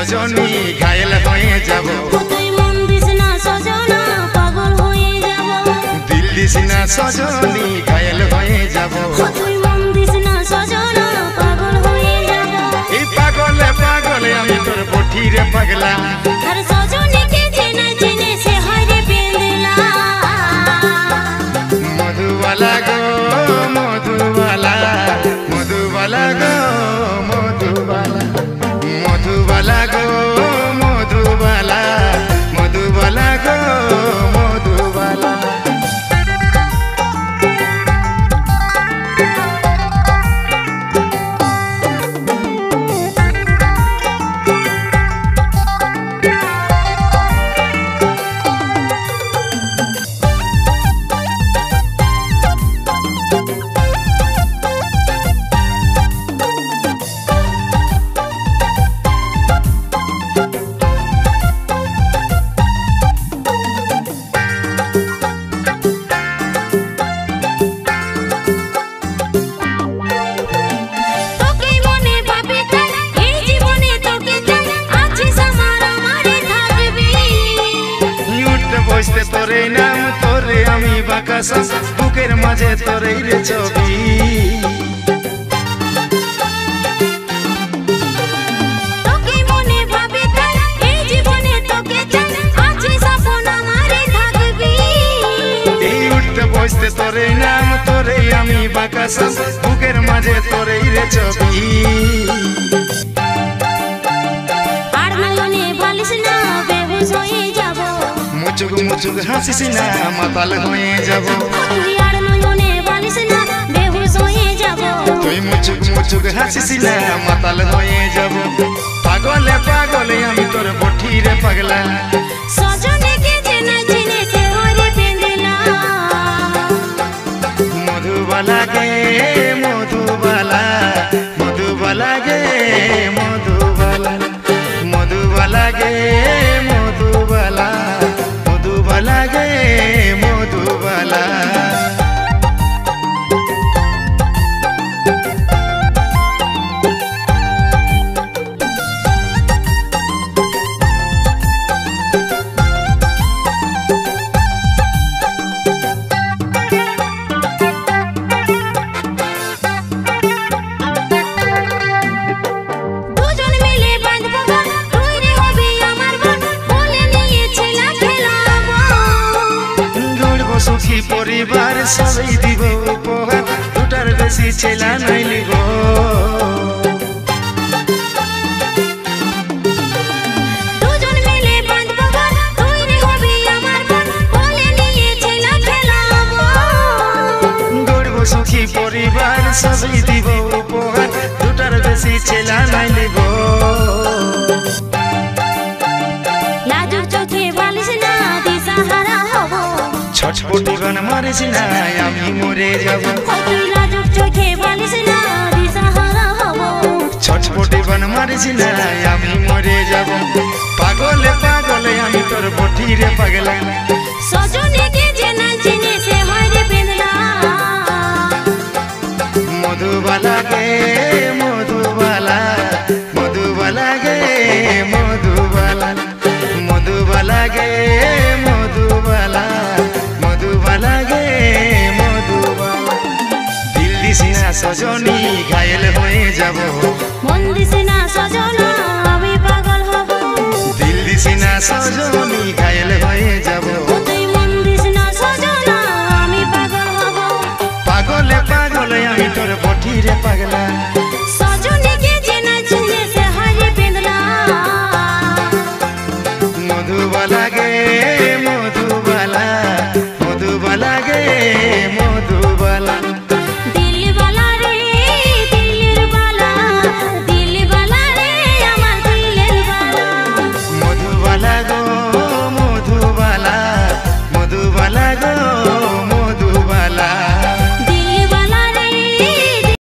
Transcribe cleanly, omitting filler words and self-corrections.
সজনী ঘায়েল হয়ে যাব তুই মন দিস না সজনা পাগল হয়ে যাব দিল দিস না সজনী ঘায়েল হয়ে যাব তুই মন দিস না সজনা পাগল হয়ে যাব এই পাগলে পাগলে আমি তোর বঠি রে পাগলা আর সজনীকে চেনে চেনে সে হয় রে পেন্দলা মধুবালা গো মধুবালা মধুবালা গো মধুবালা মধুবালা গো মধুবালা মধুবালা গো মধুবালা বসতে তোরে নাম তোরে আমি বাকাসা বুকের মাঝে তোরে রে ছবি তোকে মনে ভাবে তাই এই জীবনে তোকে চাই আছে স্বপ্ন আমারে থাকবি এই উঠতে বসতে তোরে নাম তোরে আমি বাকাসা বুকের মাঝে তোরে রে ছবি আর নয়নে ভালিস না বেহুশ হয়ে যাব মুচুক মুচুক হাসিস না মাতাল হয়ে যাব তুই আর নয়নে ভালিস না বেহুশ হয়ে যাব তুই মুচুক মুচুক হাসিস না মাতাল হয়ে যাব পাগলে পাগলে আমি তোর বঠি রে পাগলা সজনীকে চেনে চেনে সে হয় রে পেন্দলা মধুবালা গে মধুবালা মধুবালা গে মধুবালা মধুবালা গে মধুবালা মধুবালা গে মধুবালা দুজন মিলে বাঁধবো গান তুই রে হবি আমার বোন বলে নিয়েছিলাম খেলাবো গড়ব সুখী পরিবার সবাই দিব উপহার দুটার বেশি ছেলা নাই লিব দুজন মিলে বাঁধবো গান তুই রে হবি আমার বোন বলে নিয়েছিলাম খেলাবো গড়ব সুখী পরিবার সবাই দিব উপহার দুটার বেশি ছেলা নাই লিব লাজুক চোখে বালিশ না দিশাহারা হব ছটপটি গান মারিস না আমি মরে যাব তুই লাজুক চোখে বালিশ না দিশাহারা হব ছটপটি গান মারিস না আমি মরে যাব পাগলে পাগলে আমি তোর বঠি রে পাগলা সজনীকে চেনা চিনে সে হয় রে পেন্দলা মধুবালা গে মধুবালা মধুবালা গে মধুবালা মধুবালা গে মধুবালা মধুবালা গে মধুবালা দিল দিস না সজনী ঘায়েল হয়ে যাব মন দিস না সজনা আমি পাগল হব দিল দিস না সজনী